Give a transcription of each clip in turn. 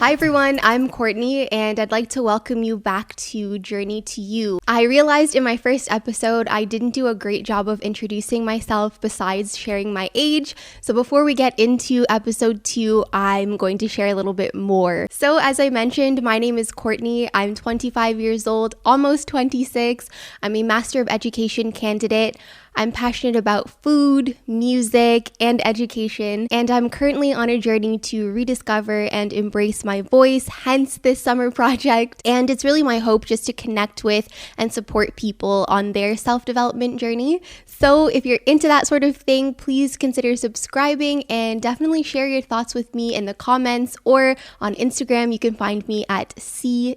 Hi everyone, I'm Courtney and I'd like to welcome you back to Journey to You. I realized in my first episode I didn't do a great job of introducing myself besides sharing my age. So before we get into episode 2, I'm going to share a little bit more. So as I mentioned, my name is Courtney. I'm 25 years old, almost 26. I'm a Master of Education candidate. I'm passionate about food, music, and education, and I'm currently on a journey to rediscover and embrace my voice, hence this summer project. And it's really my hope just to connect with and support people on their self-development journey. So if you're into that sort of thing, please consider subscribing and definitely share your thoughts with me in the comments or on Instagram. You can find me at CEEALLEN.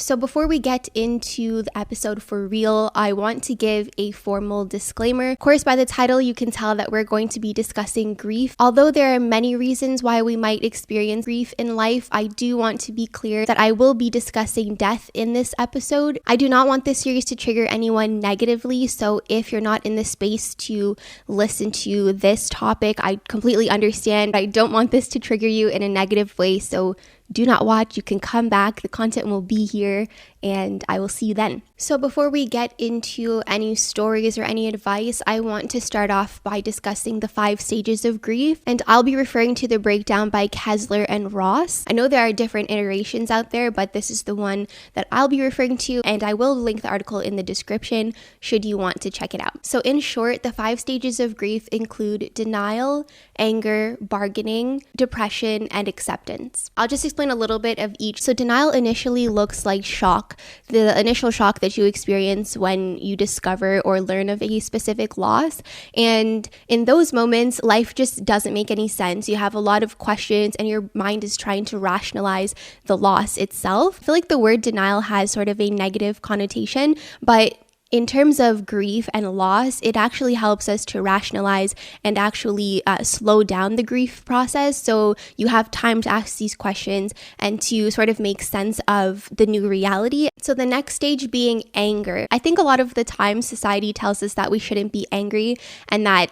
So before we get into the episode for real, I want to give a formal disclaimer. Of course, by the title, you can tell that we're going to be discussing grief. Although there are many reasons why we might experience grief in life, I do want to be clear that I will be discussing death in this episode. I do not want this series to trigger anyone negatively, so if you're not in the space to listen to this topic, I completely understand. I don't want this to trigger you in a negative way, so do not watch. You can come back. The content will be here and I will see you then. So before we get into any stories or any advice, I want to start off by discussing the 5 stages of grief, and I'll be referring to the breakdown by Kessler and Ross. I know there are different iterations out there, but this is the one that I'll be referring to, and I will link the article in the description should you want to check it out. So in short, the 5 stages of grief include denial, anger, bargaining, depression, and acceptance. I'll just explain a little bit of each. So denial initially looks like shock, the initial shock that you experience when you discover or learn of a specific loss. And in those moments, life just doesn't make any sense. You have a lot of questions and your mind is trying to rationalize the loss itself. I feel like the word denial has sort of a negative connotation, but in terms of grief and loss, it actually helps us to rationalize and actually slow down the grief process. So you have time to ask these questions and to sort of make sense of the new reality. So the next stage being anger. I think a lot of the time society tells us that we shouldn't be angry and that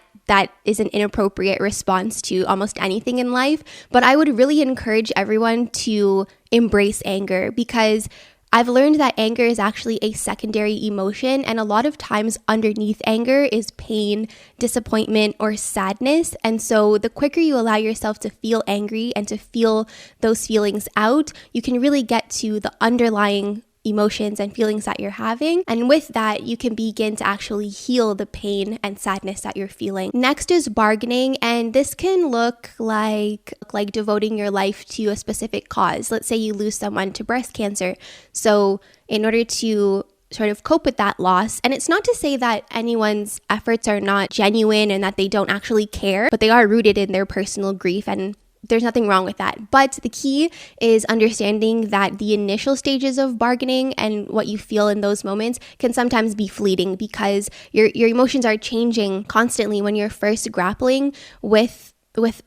is an inappropriate response to almost anything in life. But I would really encourage everyone to embrace anger, because I've learned that anger is actually a secondary emotion, and a lot of times underneath anger is pain, disappointment, or sadness. And so the quicker you allow yourself to feel angry and to feel those feelings out, you can really get to the underlying emotions and feelings that you're having. And with that, you can begin to actually heal the pain and sadness that you're feeling. Next is bargaining, and this can look like devoting your life to a specific cause. Let's say you lose someone to breast cancer. So in order to sort of cope with that loss, and it's not to say that anyone's efforts are not genuine and that they don't actually care, but they are rooted in their personal grief, and there's nothing wrong with that. But the key is understanding that the initial stages of bargaining and what you feel in those moments can sometimes be fleeting, because your emotions are changing constantly when you're first grappling with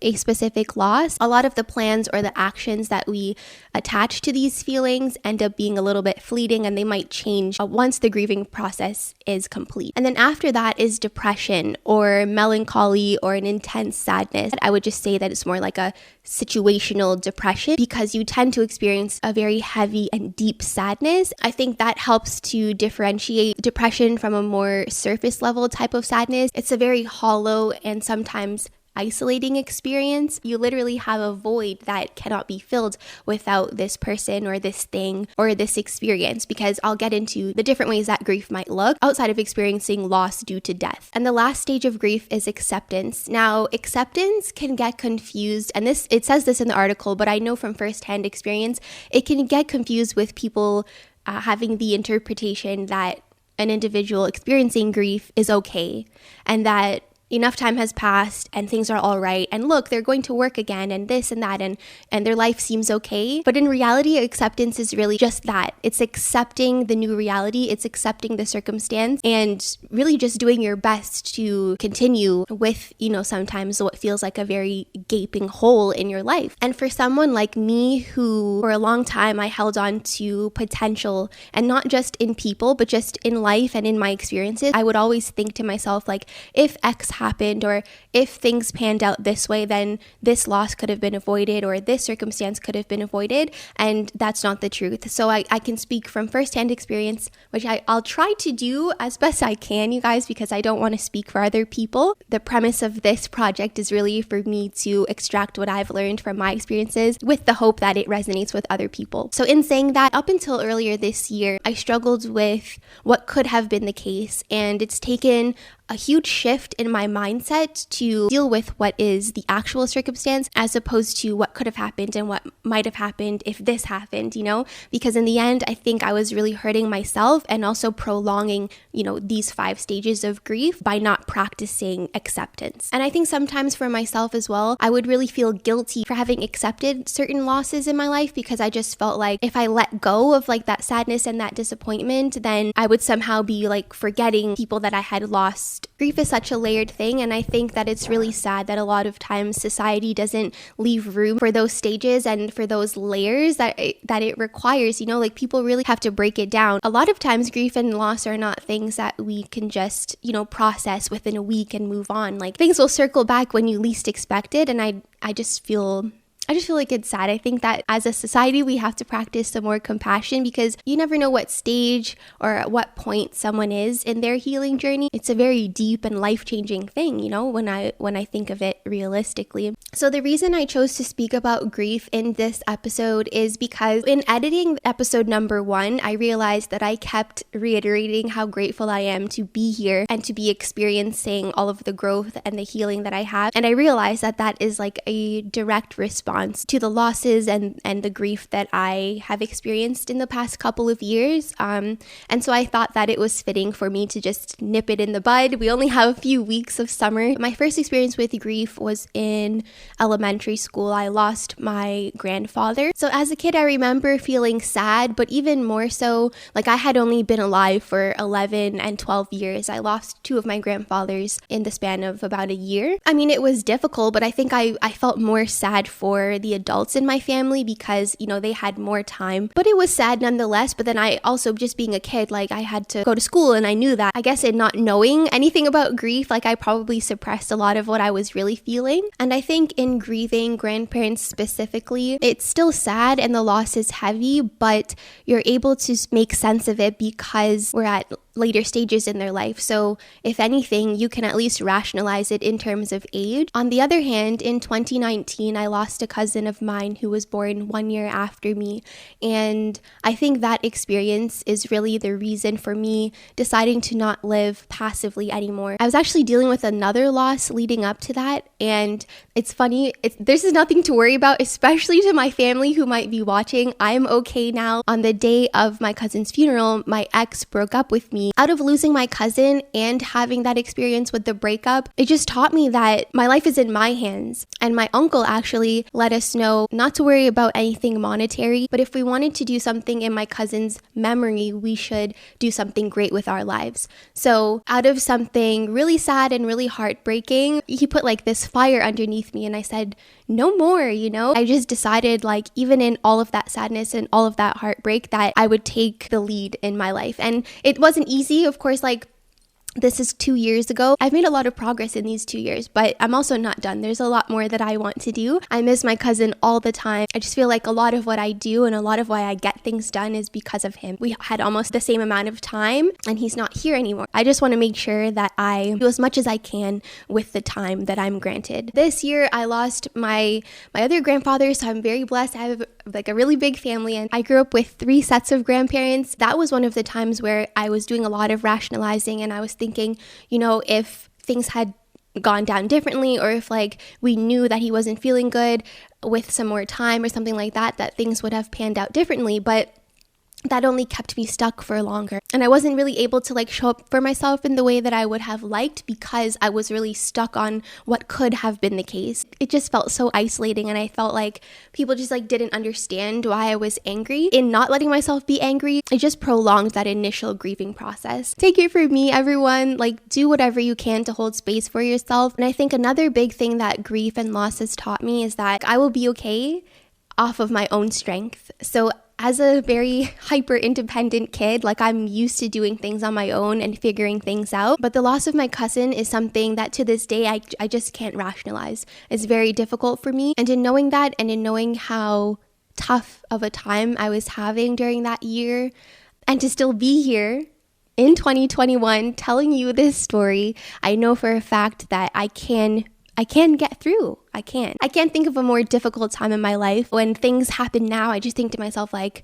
a specific loss. A lot of the plans or the actions that we attach to these feelings end up being a little bit fleeting, and they might change once the grieving process is complete. And then after that is depression or melancholy or an intense sadness. I would just say that it's more like a situational depression, because you tend to experience a very heavy and deep sadness. I think that helps to differentiate depression from a more surface level type of sadness. It's a very hollow and sometimes isolating experience. You literally have a void that cannot be filled without this person or this thing or this experience, because I'll get into the different ways that grief might look outside of experiencing loss due to death. And the last stage of grief is acceptance. Now, acceptance can get confused, and it says this in the article, but I know from firsthand experience, it can get confused with people having the interpretation that an individual experiencing grief is okay, and that enough time has passed and things are all right, and look, they're going to work again and this and that, and their life seems okay. But in reality, acceptance is really just that. It's accepting the new reality, it's accepting the circumstance, and really just doing your best to continue with, sometimes what feels like a very gaping hole in your life. And for someone like me, who for a long time I held on to potential, and not just in people, but just in life and in my experiences, I would always think to myself, like, if X happened, or if things panned out this way, then this loss could have been avoided, or this circumstance could have been avoided. And that's not the truth. So I can speak from firsthand experience, which I'll try to do as best I can, you guys, because I don't want to speak for other people. The premise of this project is really for me to extract what I've learned from my experiences with the hope that it resonates with other people. So in saying that, up until earlier this year, I struggled with what could have been the case, and it's taken a huge shift in my mindset to deal with what is the actual circumstance as opposed to what could have happened and what might have happened if this happened, because in the end, I think I was really hurting myself and also prolonging, these 5 stages of grief by not practicing acceptance. And I think sometimes for myself as well, I would really feel guilty for having accepted certain losses in my life, because I just felt like if I let go of like that sadness and that disappointment, then I would somehow be like forgetting people that I had lost. Grief is such a layered thing, and I think that it's really sad that a lot of times society doesn't leave room for those stages and for those layers that it requires, like people really have to break it down. A lot of times grief and loss are not things that we can just, process within a week and move on. Like things will circle back when you least expect it, and I just feel like it's sad. I think that as a society, we have to practice some more compassion, because you never know what stage or at what point someone is in their healing journey. It's a very deep and life-changing thing, when I think of it realistically. So the reason I chose to speak about grief in this episode is because in editing episode number 1, I realized that I kept reiterating how grateful I am to be here and to be experiencing all of the growth and the healing that I have. And I realized that is like a direct response to the losses and the grief that I have experienced in the past couple of years. And so I thought that it was fitting for me to just nip it in the bud. We only have a few weeks of summer. My first experience with grief was in elementary school. I lost my grandfather. So as a kid, I remember feeling sad, but even more so, like I had only been alive for 11 and 12 years. I lost 2 of my grandfathers in the span of about a year. I mean, it was difficult, but I think I felt more sad for the adults in my family because, they had more time. But it was sad nonetheless. But then I also, just being a kid, like I had to go to school, and I knew that. I guess in not knowing anything about grief, like I probably suppressed a lot of what I was really feeling. And I think in grieving grandparents specifically, it's still sad and the loss is heavy, but you're able to make sense of it because we're at later stages in their life. So if anything, you can at least rationalize it in terms of age. On the other hand, in 2019, I lost a cousin of mine who was born 1 year after me. And I think that experience is really the reason for me deciding to not live passively anymore. I was actually dealing with another loss leading up to that. And it's funny, this is nothing to worry about, especially to my family who might be watching. I'm okay now. On the day of my cousin's funeral, my ex broke up with me. Out of losing my cousin and having that experience with the breakup, it just taught me that my life is in my hands. And my uncle actually let us know not to worry about anything monetary, but if we wanted to do something in my cousin's memory, we should do something great with our lives. So out of something really sad and really heartbreaking, he put like this fire underneath me, and I said, no more, I just decided, like, even in all of that sadness and all of that heartbreak, that I would take the lead in my life. And it wasn't easy, of course. Like, this is 2 years ago. I've made a lot of progress in these 2 years, but I'm also not done. There's a lot more that I want to do. I miss my cousin all the time. I just feel like a lot of what I do and a lot of why I get things done is because of him. We had almost the same amount of time, and he's not here anymore. I just want to make sure that I do as much as I can with the time that I'm granted. This year, I lost my other grandfather, so I'm very blessed. I have like a really big family, and I grew up with 3 sets of grandparents. That was one of the times where I was doing a lot of rationalizing, and I was thinking, if things had gone down differently, or if like we knew that he wasn't feeling good with some more time or something like that, that things would have panned out differently. But that only kept me stuck for longer. And I wasn't really able to like show up for myself in the way that I would have liked because I was really stuck on what could have been the case. It just felt so isolating, and I felt like people just like didn't understand why I was angry. In not letting myself be angry, it just prolonged that initial grieving process. Take it from me, everyone, like do whatever you can to hold space for yourself. And I think another big thing that grief and loss has taught me is that I will be okay off of my own strength. So as a very hyper independent kid, like I'm used to doing things on my own and figuring things out. But the loss of my cousin is something that to this day, I just can't rationalize. It's very difficult for me. And in knowing that and in knowing how tough of a time I was having during that year, and to still be here in 2021 telling you this story, I know for a fact that I can get through. I can't think of a more difficult time in my life. When things happen now, I just think to myself, like,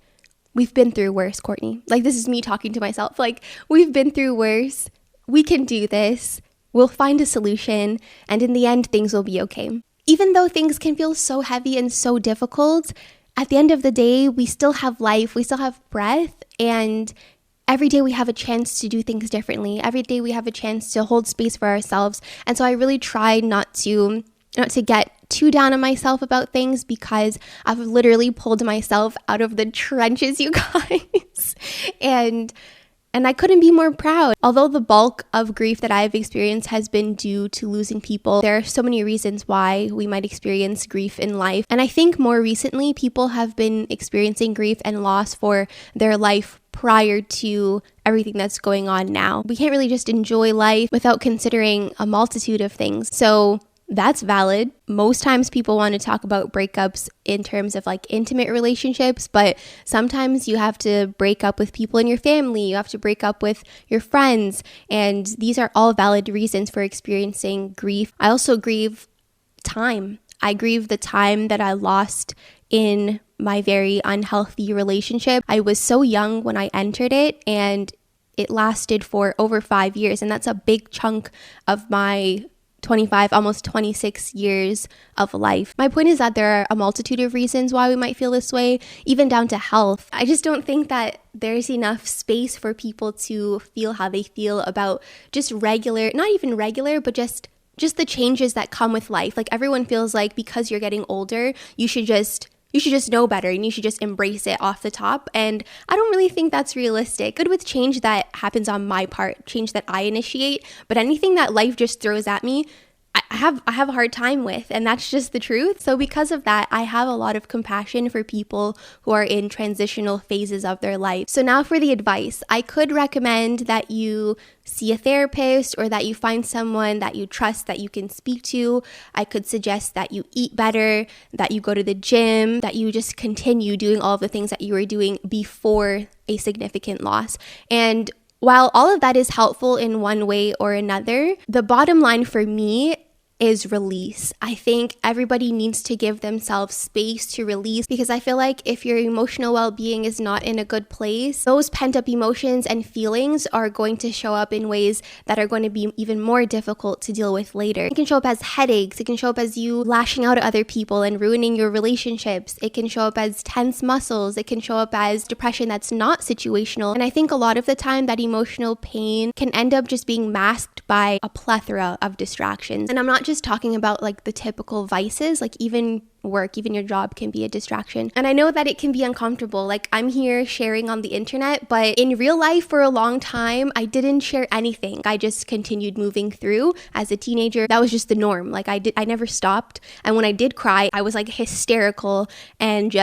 we've been through worse, Courtney. Like, this is me talking to myself. Like, we've been through worse. We can do this. We'll find a solution. And in the end, things will be okay. Even though things can feel so heavy and so difficult, at the end of the day, we still have life. We still have breath. And every day we have a chance to do things differently. Every day we have a chance to hold space for ourselves. And so I really try not to get too down on myself about things, because I've literally pulled myself out of the trenches, you guys. And I couldn't be more proud. Although the bulk of grief that I've experienced has been due to losing people, there are so many reasons why we might experience grief in life. And I think more recently, people have been experiencing grief and loss for their life prior to everything that's going on now. We can't really just enjoy life without considering a multitude of things. So that's valid. Most times people want to talk about breakups in terms of like intimate relationships, but sometimes you have to break up with people in your family. You have to break up with your friends. And these are all valid reasons for experiencing grief. I also grieve time. I grieve the time that I lost in my very unhealthy relationship. I was so young when I entered it, and it lasted for over 5 years. And that's a big chunk of my 25, almost 26 years of life. My point is that there are a multitude of reasons why we might feel this way, even down to health. I just don't think that there's enough space for people to feel how they feel about just regular, not even regular, but just the changes that come with life. Like, everyone feels like because you're getting older, you should just know better and you should just embrace it off the top. And I don't really think that's realistic. Good with change that happens on my part, change that I initiate, but anything that life just throws at me, I have a hard time with, and that's just the truth. So because of that, I have a lot of compassion for people who are in transitional phases of their life. So now for the advice. I could recommend that you see a therapist, or that you find someone that you trust that you can speak to. I could suggest that you eat better, that you go to the gym, that you just continue doing all of the things that you were doing before a significant loss. And while all of that is helpful in one way or another, the bottom line for me is release. I think everybody needs to give themselves space to release, because I feel like if your emotional well-being is not in a good place, those pent-up emotions and feelings are going to show up in ways that are going to be even more difficult to deal with later. It can show up as headaches. It can show up as you lashing out at other people and ruining your relationships. It can show up as tense muscles. It can show up as depression that's not situational. And I think a lot of the time that emotional pain can end up just being masked by a plethora of distractions. And I'm not just talking about like the typical vices, like even work, even your job can be a distraction. And I know that it can be uncomfortable. Like, I'm here sharing on the internet, but in real life for a long time, I didn't share anything. I just continued moving through. As a teenager, that was just the norm. Like, I never stopped. And when I did cry, I was like hysterical, and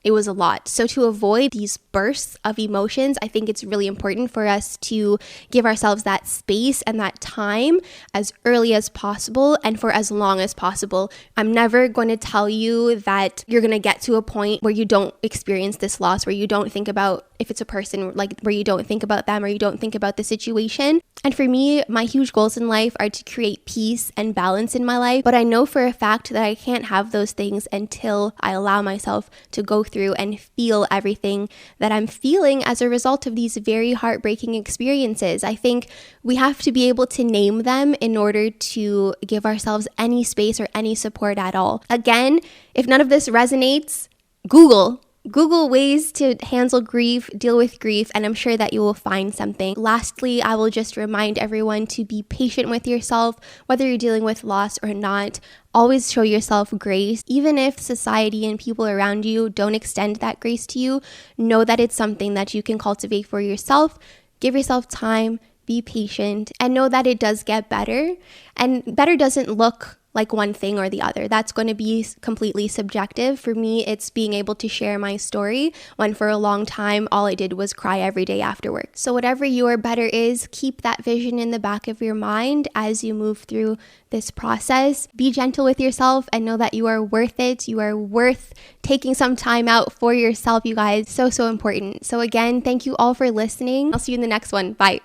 it was a lot. So to avoid these bursts of emotions, I think it's really important for us to give ourselves that space and that time as early as possible and for as long as possible. I'm never going to tell you that you're going to get to a point where you don't experience this loss, where you don't think about, if it's a person, like where you don't think about them or you don't think about the situation. And for me, my huge goals in life are to create peace and balance in my life. But I know for a fact that I can't have those things until I allow myself to go through and feel everything that I'm feeling as a result of these very heartbreaking experiences. I think we have to be able to name them in order to give ourselves any space or any support at all. Again, if none of this resonates, Google ways to handle grief, deal with grief, and I'm sure that you will find something. Lastly, I will just remind everyone to be patient with yourself, whether you're dealing with loss or not. Always show yourself grace. Even if society and people around you don't extend that grace to you, know that it's something that you can cultivate for yourself. Give yourself time, be patient, and know that it does get better. And better doesn't look like one thing or the other. That's going to be completely subjective. For me, it's being able to share my story when for a long time, all I did was cry every day after work. So whatever your better is, keep that vision in the back of your mind as you move through this process. Be gentle with yourself and know that you are worth it. You are worth taking some time out for yourself, you guys. So important. So again, thank you all for listening. I'll see you in the next one. Bye.